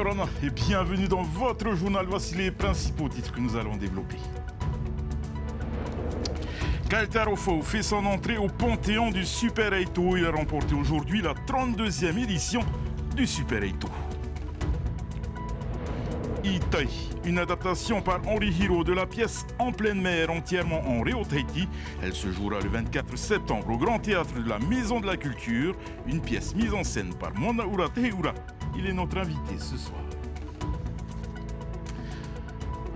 Yorana et bienvenue dans votre journal. Voici les principaux titres que nous allons développer. Kyle Tarofo fait son entrée au panthéon du Super 8. Il a remporté aujourd'hui la 32e édition du Super 8. Itai, une adaptation par Henri Hiro de la pièce En pleine mer entièrement en Reo Tahiti. Elle se jouera le 24 septembre au Grand Théâtre de la Maison de la Culture, une pièce mise en scène par Manaura Teheura. Il est notre invité ce soir.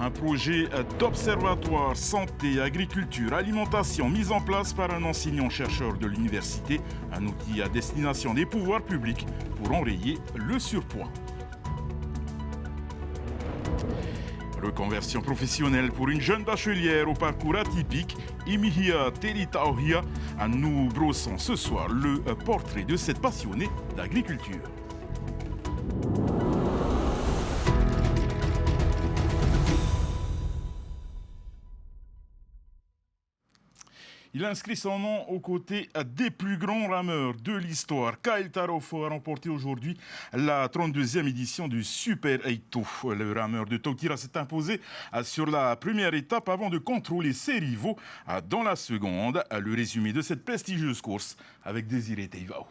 Un projet d'observatoire santé, agriculture, alimentation mis en place par un enseignant-chercheur de l'université, un outil à destination des pouvoirs publics pour enrayer le surpoids. Reconversion professionnelle pour une jeune bachelière au parcours atypique, Imihia Teritaohia. Nous brossons ce soir le portrait de cette passionnée d'agriculture. Il inscrit son nom aux côtés des plus grands rameurs de l'histoire. Kyle Tarofo a remporté aujourd'hui la 32e édition du Super 8. Le rameur de Tautira s'est imposé sur la première étape avant de contrôler ses rivaux dans la seconde. Le résumé de cette prestigieuse course avec Désiré Teivao.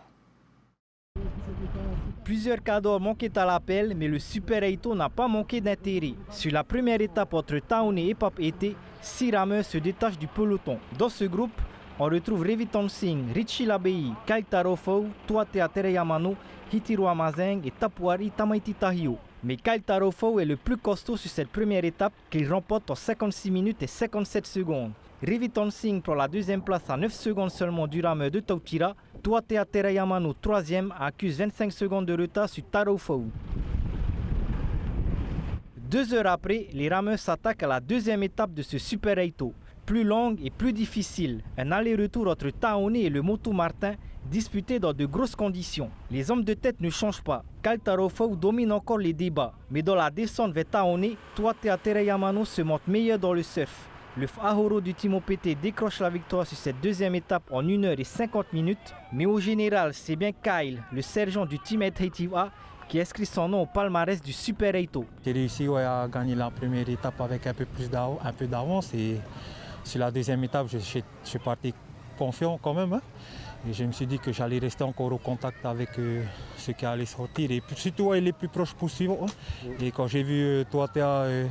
Plusieurs cadors manquaient à l'appel, mais le Super 8 n'a pas manqué d'intérêt. Sur la première étape entre Taoné et Papeete, 6 rameurs se détachent du peloton. Dans ce groupe, on retrouve Reviton Singh, Richie Labei, Kyle Tarofo, Tuatea Tereyamano, Hitiru Amazeng et Tapuari Tamaiti Tahio. Mais Kyle Tarofo est le plus costaud sur cette première étape qu'il remporte en 56 minutes et 57 secondes. Reviton Singh prend la deuxième place à 9 secondes seulement du rameur de Tautira. Tuatea Tereyamano, troisième, accuse 25 secondes de retard sur Tarofo. 2 heures après, les rameurs s'attaquent à la deuxième étape de ce Super 8. Plus longue et plus difficile. Un aller-retour entre Taoné et le Moto Martin, disputé dans de grosses conditions. Les hommes de tête ne changent pas. Kyle Tarofo domine encore les débats. Mais dans la descente vers Taoné, Tuatea Tereyamano se montre meilleur dans le surf. Le Fahoro du Team OPT décroche la victoire sur cette deuxième étape en 1 heure et 50 minutes. Mais au général, c'est bien Kyle, le sergent du Team A, qui inscrit son nom au palmarès du Super 8. J'ai réussi à gagner la première étape avec un peu d'avance. Et sur la deuxième étape, je suis parti confiant quand même. Et je me suis dit que j'allais rester encore au contact avec ceux qui allaient sortir. Et surtout les plus proches possibles. Et quand j'ai vu Tuatea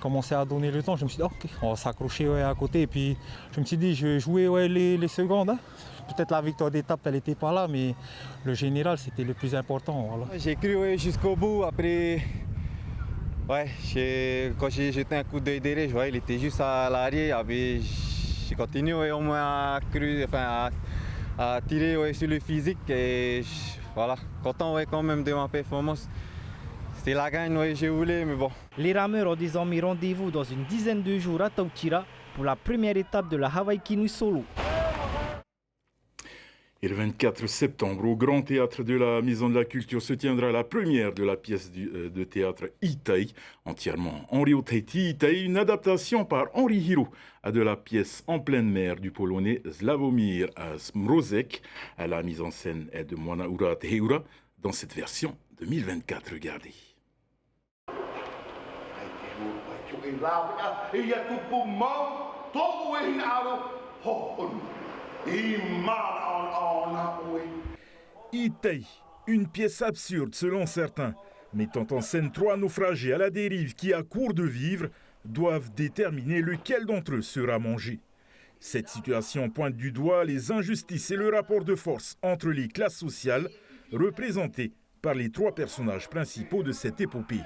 commencer à donner le temps, je me suis dit ok, on va s'accrocher à côté. Et puis je me suis dit je jouais les secondes. Peut-être la victoire d'étape elle n'était pas là, mais le général c'était le plus important. Voilà. J'ai cru jusqu'au bout. Après, quand j'ai jeté un coup d'œil derrière, il était juste à l'arrière. J'ai continué au moins à tirer sur le physique. Et voilà, content quand même de ma performance. C'était la gagne, j'ai voulu, mais bon. Les rameurs ont désormais rendez-vous dans une dizaine de jours à Tautira pour la première étape de la Hawaii Kinui Solo. Et le 24 septembre, au Grand Théâtre de la Maison de la Culture, se tiendra la première de la pièce de théâtre Itai, entièrement en Reo Tahiti. Itai, une adaptation par Henri Hiro de la pièce En pleine mer du Polonais Sławomir Mrozek. La mise en scène est de Manaura Teheura dans cette version 2024. Regardez. Itai, une pièce absurde selon certains, mettant en scène 3 naufragés à la dérive qui, à court de vivre, doivent déterminer lequel d'entre eux sera mangé. Cette situation pointe du doigt les injustices et le rapport de force entre les classes sociales, représentées par les 3 personnages principaux de cette épopée.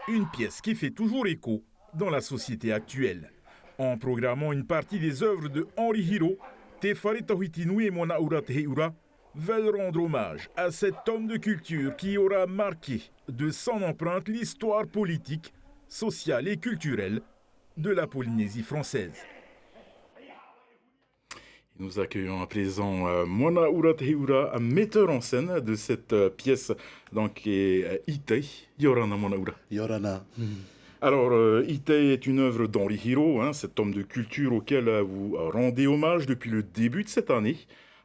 Une pièce qui fait toujours écho dans la société actuelle. En programmant une partie des œuvres de Henri Hiro, Te Wharetauhitinui et Manaura Teheura veulent rendre hommage à cet homme de culture qui aura marqué de son empreinte l'histoire politique, sociale et culturelle de la Polynésie française. Nous accueillons à présent Manaura Teheura, metteur en scène de cette pièce, donc Itai. Yorana Manaura. Yorana. Alors, Itai est une œuvre d'Henri Hiro, cet homme de culture auquel vous rendez hommage depuis le début de cette année.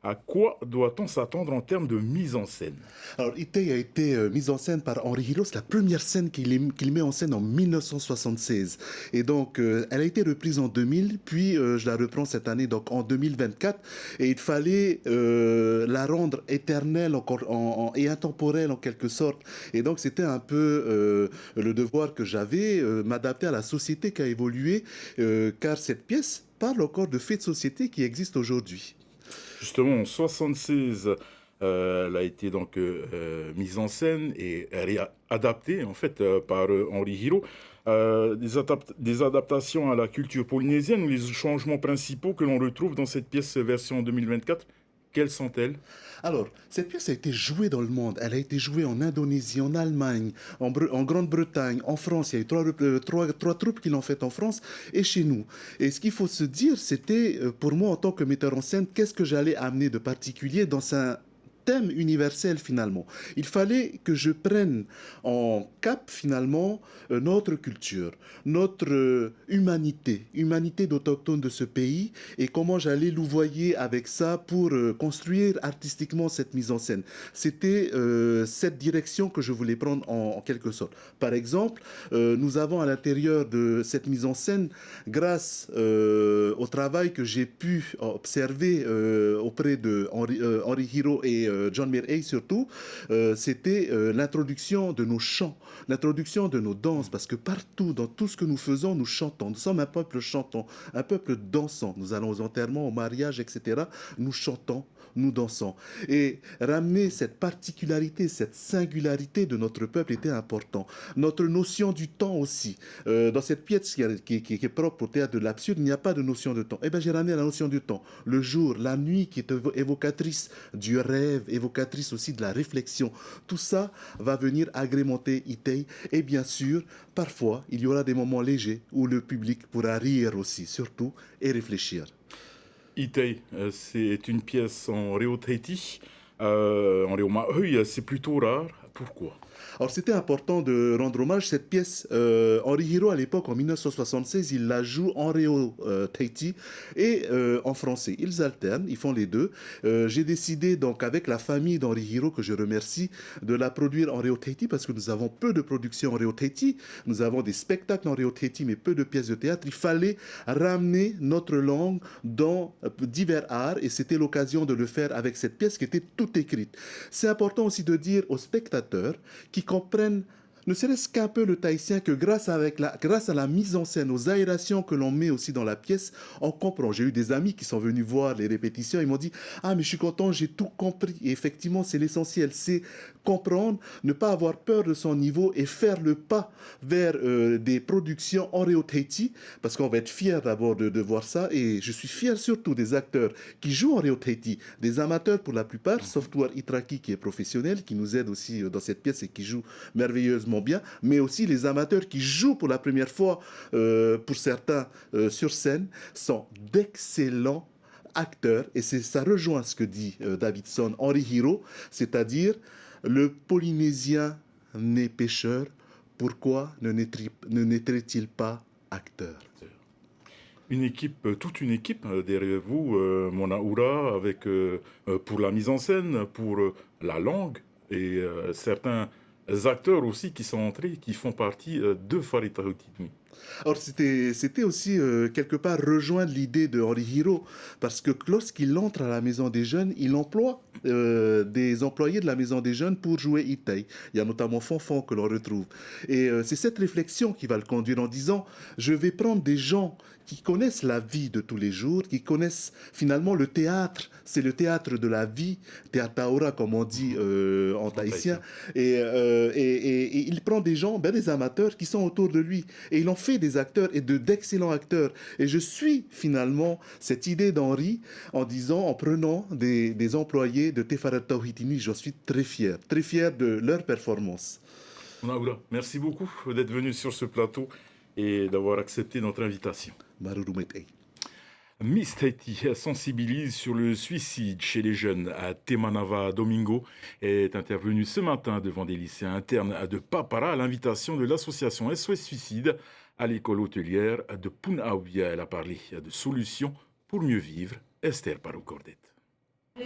À quoi doit-on s'attendre en termes de mise en scène? Alors, Itay a été mise en scène par Henri Hiro. C'est la première scène qu'il met en scène en 1976. Et donc, elle a été reprise en 2000, puis je la reprends cette année, donc en 2024. Et il fallait la rendre éternelle et intemporelle en quelque sorte. Et donc, c'était un peu le devoir que j'avais, m'adapter à la société qui a évolué, car cette pièce parle encore de faits de société qui existent aujourd'hui. Justement, en 76, elle a été donc mise en scène et adaptée en fait par Henri Hiro. Des adaptations à la culture polynésienne ou les changements principaux que l'on retrouve dans cette pièce version 2024, quelles sont-elles? Alors, cette pièce a été jouée dans le monde. Elle a été jouée en Indonésie, en Allemagne, en Grande-Bretagne, en France. Il y a eu trois troupes qui l'ont faite en France et chez nous. Et ce qu'il faut se dire, c'était, pour moi, en tant que metteur en scène, qu'est-ce que j'allais amener de particulier dans un thème universel finalement. Il fallait que je prenne en cap finalement notre culture, notre humanité d'autochtones de ce pays et comment j'allais louvoyer avec ça pour construire artistiquement cette mise en scène. C'était cette direction que je voulais prendre en quelque sorte. Par exemple, nous avons à l'intérieur de cette mise en scène, grâce au travail que j'ai pu observer auprès de Henri Hiro et John Mirey surtout, c'était l'introduction de nos chants, l'introduction de nos danses, parce que partout, dans tout ce que nous faisons, nous chantons. Nous sommes un peuple chantant, un peuple dansant. Nous allons aux enterrements, aux mariages, etc. Nous chantons, nous dansons. Et ramener cette particularité, cette singularité de notre peuple était important. Notre notion du temps aussi. Dans cette pièce qui est propre au théâtre de l'absurde, il n'y a pas de notion de temps. Eh bien, j'ai ramené la notion du temps. Le jour, la nuit qui est évocatrice du rêve, évocatrice aussi de la réflexion. Tout ça va venir agrémenter Itay. Et bien sûr, parfois, il y aura des moments légers où le public pourra rire aussi, surtout, et réfléchir. Itay, c'est une pièce en Reo Tahiti, en Reo Maui, c'est plutôt rare. Pourquoi? Alors c'était important de rendre hommage. Cette pièce, Henri Hiro à l'époque, en 1976, il la joue en Reo Tahiti et en français. Ils alternent, ils font les deux. J'ai décidé donc avec la famille d'Henri Hiro, que je remercie, de la produire en Reo Tahiti parce que nous avons peu de productions en Reo Tahiti. Nous avons des spectacles en Reo Tahiti mais peu de pièces de théâtre. Il fallait ramener notre langue dans divers arts et c'était l'occasion de le faire avec cette pièce qui était toute écrite. C'est important aussi de dire aux spectateurs qui comprennent, ne serait-ce qu'un peu le tahitien, que grâce à la mise en scène, aux aérations que l'on met aussi dans la pièce, on comprend. J'ai eu des amis qui sont venus voir les répétitions, ils m'ont dit « Ah, mais je suis content, j'ai tout compris. » Et effectivement, c'est l'essentiel, c'est comprendre, ne pas avoir peur de son niveau et faire le pas vers des productions en Reo Tahiti, parce qu'on va être fiers d'abord de voir ça, et je suis fier surtout des acteurs qui jouent en Reo Tahiti, des amateurs pour la plupart, sauf Touar Itraki qui est professionnel, qui nous aide aussi dans cette pièce et qui joue merveilleusement bien, mais aussi les amateurs qui jouent pour la première fois, pour certains sur scène, sont d'excellents acteurs, et ça rejoint ce que dit Davidson, Henri Hiro, c'est-à-dire le Polynésien né pêcheur, pourquoi ne naîtrait-il pas acteur? Toute une équipe derrière vous, Mona Oura, avec pour la mise en scène, pour la langue, et certains acteurs aussi qui sont entrés, qui font partie de Faritahutitmi. Alors c'était aussi quelque part rejoindre l'idée de Henri Hiro, parce que lorsqu'il entre à la Maison des Jeunes, il emploie des employés de la Maison des Jeunes pour jouer Itay. Il y a notamment Fonfon que l'on retrouve. Et c'est cette réflexion qui va le conduire en disant « Je vais prendre des gens qui connaissent la vie de tous les jours, qui connaissent finalement le théâtre, c'est le théâtre de la vie, théâtre comme on dit en tahitien, et il prend des gens, des amateurs qui sont autour de lui, et il en fait des acteurs et d'excellents acteurs. Et je suis finalement cette idée d'Henri en disant, en prenant des employés de Te Wharatauhitini, j'en suis très fier de leur performance. Onaoura, merci beaucoup d'être venu sur ce plateau et d'avoir accepté notre invitation. Miss Tahiti sensibilise sur le suicide chez les jeunes à Temanava Domingo est intervenue ce matin devant des lycéens internes de Papara à l'invitation de l'association SOS Suicide à l'école hôtelière de Punaauia. Elle a parlé de solutions pour mieux vivre. Esther Paroucordet.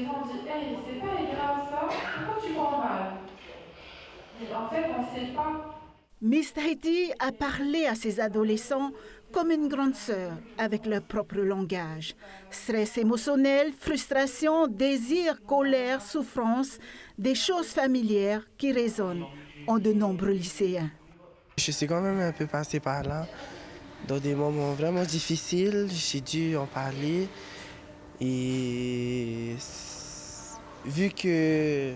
les gens disent hey, c'est pas grave ça, pourquoi tu prends mal? Et en fait, on ne sait pas. Miss Tahiti a parlé à ses adolescents comme une grande sœur, avec leur propre langage. Stress émotionnel, frustration, désir, colère, souffrance, des choses familières qui résonnent en de nombreux lycéens. Je suis quand même un peu passée par là. Dans des moments vraiment difficiles, j'ai dû en parler. Et vu que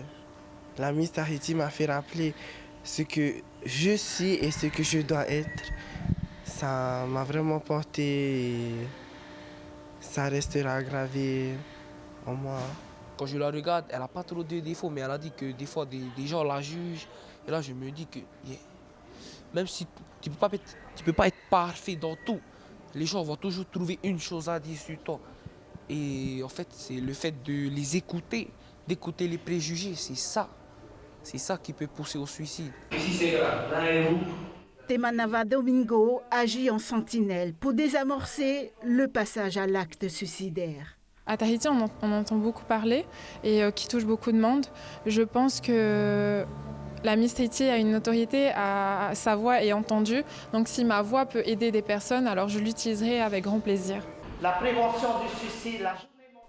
la Miss Tahiti m'a fait rappeler ce que je suis et ce que je dois être, ça m'a vraiment porté et ça restera gravé en moi. Quand je la regarde, elle n'a pas trop de défauts, mais elle a dit que des fois des gens la jugent. Et là, je me dis que même si tu ne peux pas être parfait dans tout, les gens vont toujours trouver une chose à dire sur toi. Et en fait, c'est le fait de les écouter, d'écouter les préjugés, c'est ça qui peut pousser au suicide. Temanava Domingo agit en sentinelle pour désamorcer le passage à l'acte suicidaire. À Tahiti, on entend beaucoup parler et qui touche beaucoup de monde. Je pense que la Miss Tahiti a une notoriété, sa voix est entendue. Donc si ma voix peut aider des personnes, alors je l'utiliserai avec grand plaisir. La prévention du suicide,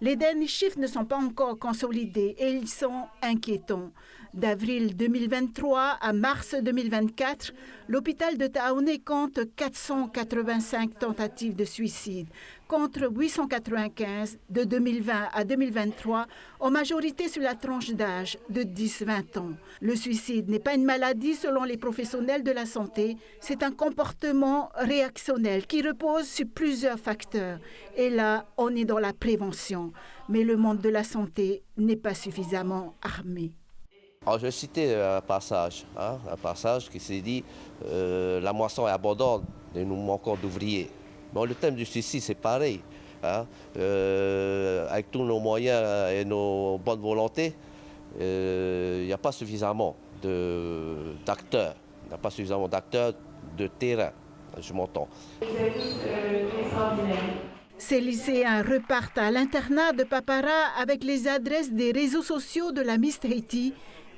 Les derniers chiffres ne sont pas encore consolidés et ils sont inquiétants. D'avril 2023 à mars 2024, l'hôpital de Taoné compte 485 tentatives de suicide, contre 895 de 2020 à 2023, en majorité sur la tranche d'âge de 10-20 ans. Le suicide n'est pas une maladie selon les professionnels de la santé, c'est un comportement réactionnel qui repose sur plusieurs facteurs. Et là, on est dans la prévention. Mais le monde de la santé n'est pas suffisamment armé. Alors, je citais un passage qui s'est dit la moisson est abondante et nous manquons d'ouvriers. Bon, le thème du suicide, c'est pareil. Avec tous nos moyens et nos bonnes volontés, il n'y a pas suffisamment d'acteurs. Il n'y a pas suffisamment d'acteurs de terrain, je m'entends. Ces lycéens repartent à l'internat de Papara avec les adresses des réseaux sociaux de la Miss Tahiti.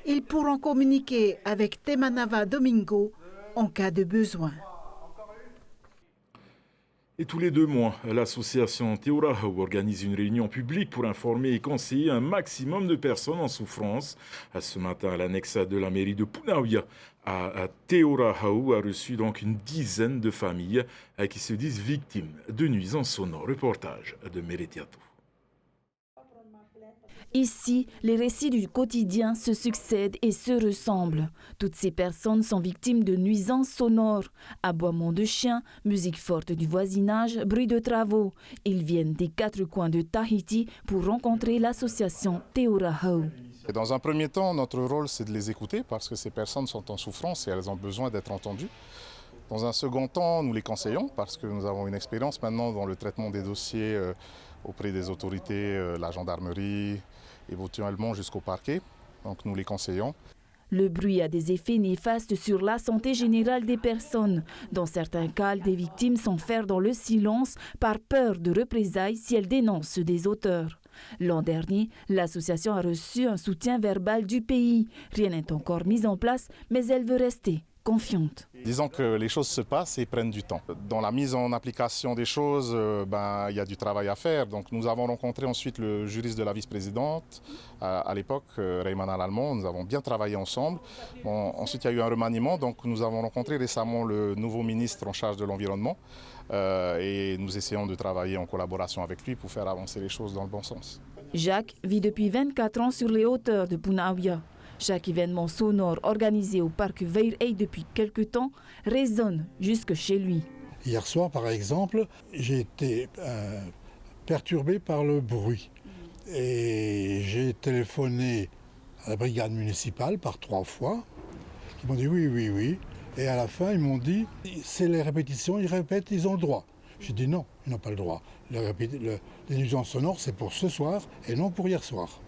Ils pourront communiquer avec Temanava Domingo en cas de besoin. Et tous les 2 mois, l'association Teorahau organise une réunion publique pour informer et conseiller un maximum de personnes en souffrance. Ce matin, à l'annexe de la mairie de Punaouia, à Teorahau a reçu donc une dizaine de familles qui se disent victimes de nuisances sonores. Reportage de Meretiatou. Ici, les récits du quotidien se succèdent et se ressemblent. Toutes ces personnes sont victimes de nuisances sonores. Aboiements de chiens, musique forte du voisinage, bruit de travaux. Ils viennent des 4 coins de Tahiti pour rencontrer l'association Teorahau. Dans un premier temps, notre rôle, c'est de les écouter parce que ces personnes sont en souffrance et elles ont besoin d'être entendues. Dans un second temps, nous les conseillons parce que nous avons une expérience maintenant dans le traitement des dossiers auprès des autorités, la gendarmerie, éventuellement jusqu'au parquet. Donc nous les conseillons. Le bruit a des effets néfastes sur la santé générale des personnes. Dans certains cas, des victimes s'enferment dans le silence par peur de représailles si elles dénoncent des auteurs. L'an dernier, l'association a reçu un soutien verbal du pays. Rien n'est encore mis en place, mais elle veut rester confiante. Disons que les choses se passent et prennent du temps. Dans la mise en application des choses, il y a du travail à faire. Donc nous avons rencontré ensuite le juriste de la vice-présidente à l'époque, Rayman Allemand. Nous avons bien travaillé ensemble. Ensuite, il y a eu un remaniement. Donc nous avons rencontré récemment le nouveau ministre en charge de l'environnement. Et nous essayons de travailler en collaboration avec lui pour faire avancer les choses dans le bon sens. Jacques vit depuis 24 ans sur les hauteurs de Punaouia. Chaque événement sonore organisé au parc Veirei depuis quelque temps résonne jusque chez lui. Hier soir, par exemple, j'ai été perturbé par le bruit. Et j'ai téléphoné à la brigade municipale par 3 fois. Ils m'ont dit oui. Et à la fin, ils m'ont dit, c'est les répétitions, ils répètent, ils ont le droit. J'ai dit non, ils n'ont pas le droit. Les nuisances sonores, c'est pour ce soir et non pour hier soir.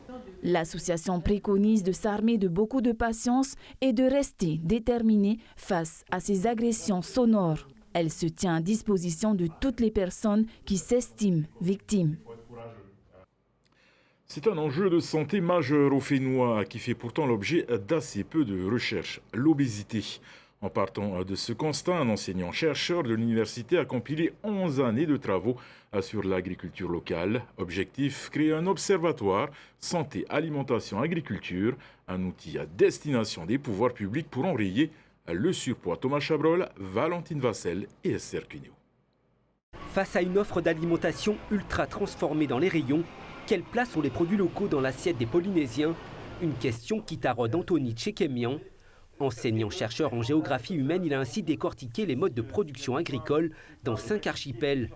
L'association préconise de s'armer de beaucoup de patience et de rester déterminée face à ces agressions sonores. Elle se tient à disposition de toutes les personnes qui s'estiment victimes. C'est un enjeu de santé majeur au Fénois qui fait pourtant l'objet d'assez peu de recherches, l'obésité. En partant de ce constat, un enseignant-chercheur de l'université a compilé 11 années de travaux sur l'agriculture locale. Objectif, créer un observatoire santé, alimentation, agriculture, un outil à destination des pouvoirs publics pour enrayer le surpoids. Thomas Chabrol, Valentine Vassel et Esther Cuneo. Face à une offre d'alimentation ultra transformée dans les rayons, quelle place ont les produits locaux dans l'assiette des Polynésiens? Une question qui taraude Anthony Tchekemian. Enseignant-chercheur en géographie humaine, il a ainsi décortiqué les modes de production agricole dans 5 archipels.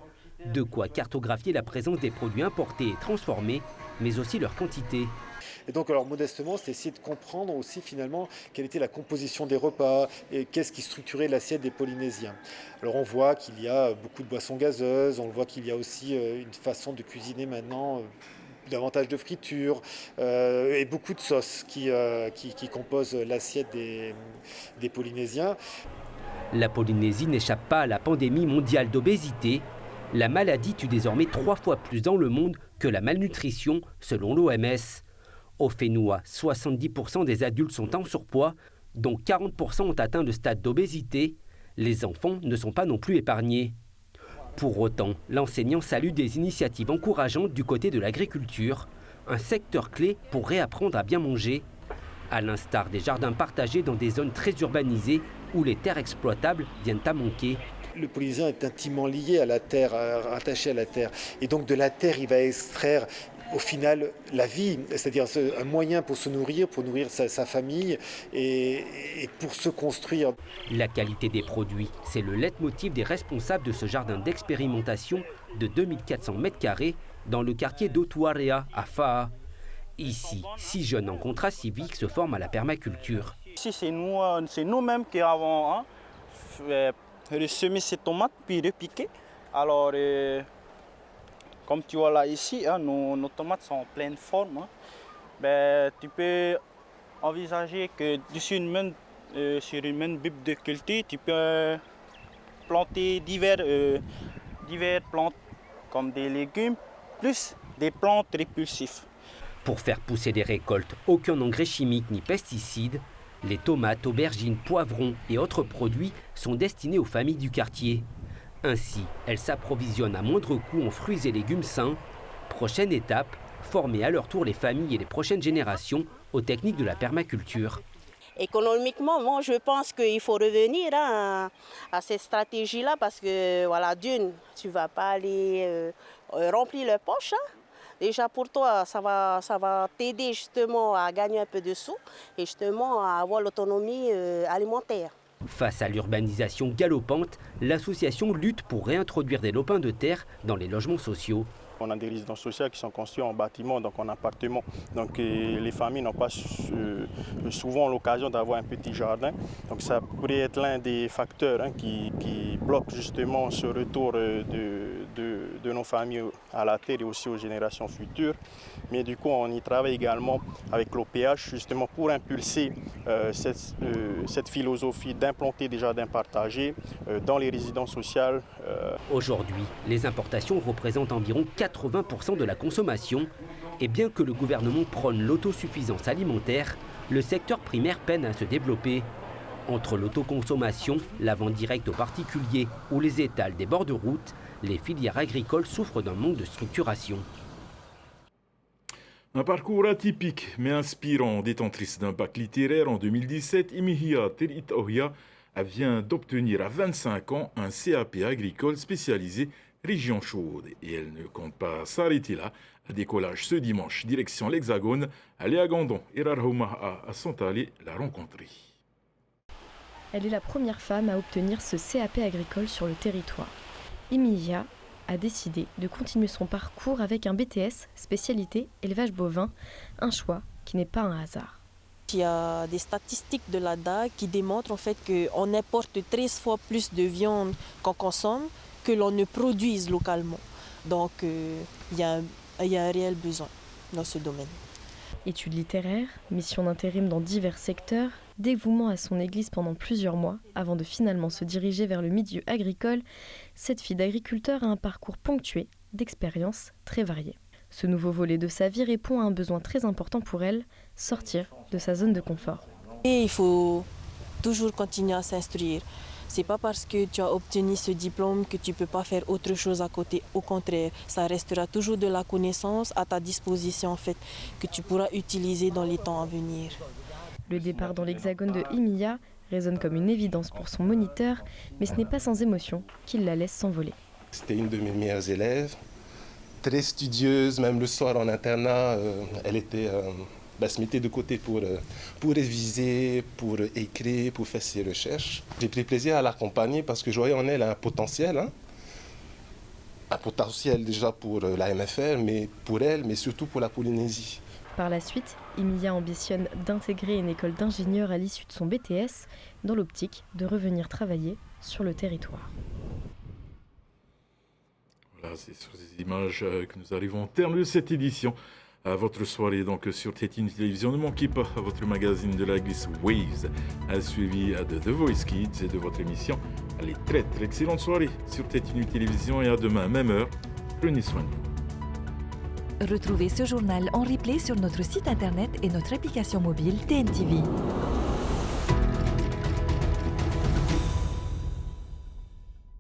De quoi cartographier la présence des produits importés et transformés, mais aussi leur quantité. Et donc, alors modestement, c'est essayer de comprendre aussi finalement quelle était la composition des repas et qu'est-ce qui structurait l'assiette des Polynésiens. Alors on voit qu'il y a beaucoup de boissons gazeuses, on voit qu'il y a aussi une façon de cuisiner maintenant, davantage de friture et beaucoup de sauces qui composent l'assiette des Polynésiens. La Polynésie n'échappe pas à la pandémie mondiale d'obésité. La maladie tue désormais 3 fois plus dans le monde que la malnutrition, selon l'OMS. Au Fénois, 70% des adultes sont en surpoids, dont 40% ont atteint le stade d'obésité. Les enfants ne sont pas non plus épargnés. Pour autant, l'enseignant salue des initiatives encourageantes du côté de l'agriculture, un secteur clé pour réapprendre à bien manger, à l'instar des jardins partagés dans des zones très urbanisées où les terres exploitables viennent à manquer. Le Polynésien est intimement lié à la terre, attaché à la terre. Et donc de la terre, il va extraire au final la vie, c'est-à-dire un moyen pour se nourrir, pour nourrir sa famille et pour se construire. La qualité des produits, c'est le leitmotiv des responsables de ce jardin d'expérimentation de 2400 m² dans le quartier d'Otuarea à Faa. Ici, 6 jeunes en contrat civique se forment à la permaculture. Ici, c'est nous-mêmes qui avons semé ces tomates puis repiqué. Alors, comme tu vois là ici, nos tomates sont en pleine forme. Tu peux envisager que sur une même bible de culture, tu peux planter divers plantes comme des légumes, plus des plantes répulsives. Pour faire pousser des récoltes, aucun engrais chimique ni pesticides. Les tomates, aubergines, poivrons et autres produits sont destinés aux familles du quartier. Ainsi, elles s'approvisionnent à moindre coût en fruits et légumes sains. Prochaine étape, former à leur tour les familles et les prochaines générations aux techniques de la permaculture. Économiquement, moi, je pense qu'il faut revenir à cette stratégie-là parce que, voilà, d'une, tu ne vas pas aller remplir les poches. Déjà pour toi, ça va t'aider justement à gagner un peu de sous et justement à avoir l'autonomie alimentaire. Face à l'urbanisation galopante, l'association lutte pour réintroduire des lopins de terre dans les logements sociaux. On a des résidences sociales qui sont construites en bâtiment, donc en appartement. Donc les familles n'ont pas souvent l'occasion d'avoir un petit jardin. Donc ça pourrait être l'un des facteurs qui bloque justement ce retour de nos familles à la terre et aussi aux générations futures. Mais du coup, on y travaille également avec l'OPH justement pour impulser cette philosophie d'implanter des jardins partagés dans les résidences sociales. Aujourd'hui, les importations représentent environ 80% de la consommation. Et bien que le gouvernement prône l'autosuffisance alimentaire, le secteur primaire peine à se développer. Entre l'autoconsommation, la vente directe aux particuliers ou les étals des bords de route, les filières agricoles souffrent d'un manque de structuration. Un parcours atypique mais inspirant. Détentrice d'un bac littéraire en 2017, Imihia Teritohia vient d'obtenir à 25 ans un CAP agricole spécialisé région chaude. Et elle ne compte pas s'arrêter là. Décollage ce dimanche, direction l'Hexagone. Léa Gandon et Rarhomaha sont allés la rencontrer. Elle est la première femme à obtenir ce CAP agricole sur le territoire. Emilia a décidé de continuer son parcours avec un BTS, spécialité élevage bovin, un choix qui n'est pas un hasard. Il y a des statistiques de l'ADA qui démontrent en fait qu'on importe 13 fois plus de viande qu'on consomme que l'on ne produise localement. Donc il y a un réel besoin dans ce domaine. Études littéraires, mission d'intérim dans divers secteurs, dévouement à son église pendant plusieurs mois, avant de finalement se diriger vers le milieu agricole, cette fille d'agriculteur a un parcours ponctué d'expériences très variées. Ce nouveau volet de sa vie répond à un besoin très important pour elle, sortir de sa zone de confort. Et il faut toujours continuer à s'instruire. C'est pas parce que tu as obtenu ce diplôme que tu peux pas faire autre chose à côté. Au contraire, ça restera toujours de la connaissance à ta disposition en fait, que tu pourras utiliser dans les temps à venir. Le départ dans l'hexagone de Emilia résonne comme une évidence pour son moniteur, mais ce n'est pas sans émotion qu'il la laisse s'envoler. C'était une de mes meilleures élèves, très studieuse, même le soir en internat, elle se mettait de côté pour réviser, pour écrire, pour faire ses recherches. J'ai pris plaisir à l'accompagner parce que je voyais en elle un potentiel déjà pour la MFR, mais pour elle, mais surtout pour la Polynésie. Par la suite, Emilia ambitionne d'intégrer une école d'ingénieur à l'issue de son BTS, dans l'optique de revenir travailler sur le territoire. Voilà, c'est sur ces images que nous arrivons au terme de cette édition. À votre soirée donc sur Tétine Télévision. Ne manquez pas votre magazine de la glisse Waves, suivi de The Voice Kids et de votre émission. Allez, très excellente soirée sur Tétine Télévision et à demain, même heure. Prenez soin de vous. Retrouvez ce journal en replay sur notre site internet et notre application mobile TNTV.